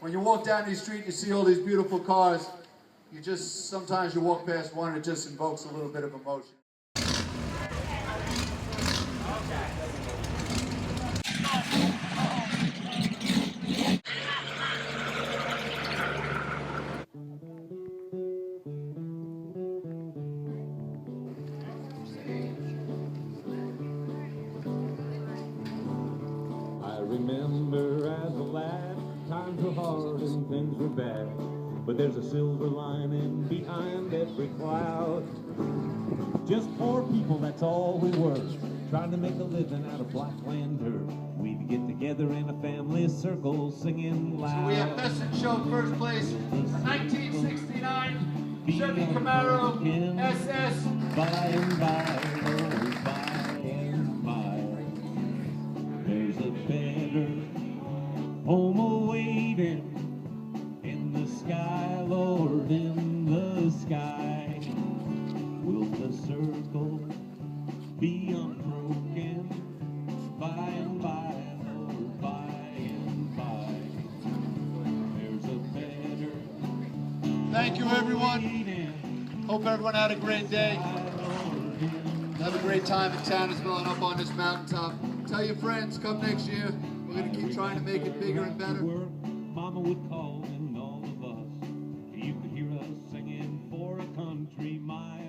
when you walk down these street, you see all these beautiful cars. Sometimes you walk past one, it just invokes a little bit of emotion. I remember as a lad, times were hard and things were bad, but there's a silver lining behind every cloud. Just poor people, that's all we were, trying to make a living out of blackland dirt. We'd get together in a family circle singing loud. So we have Best in Show first place, 1969 Chevy Camaro SS. By and by, oh, by and by, there's a better home awaiting in the sky, Lord, in the sky. Will the circle be unbroken? By and by, Lord, by and by, there's a better. Thank you, everyone. Hope everyone had a great day. Have a great time in Townsville and up on this mountaintop. Tell your friends, come next year. We're going to keep trying to make it bigger and better. Mama would call and all of us. You could hear us singing for a country mile.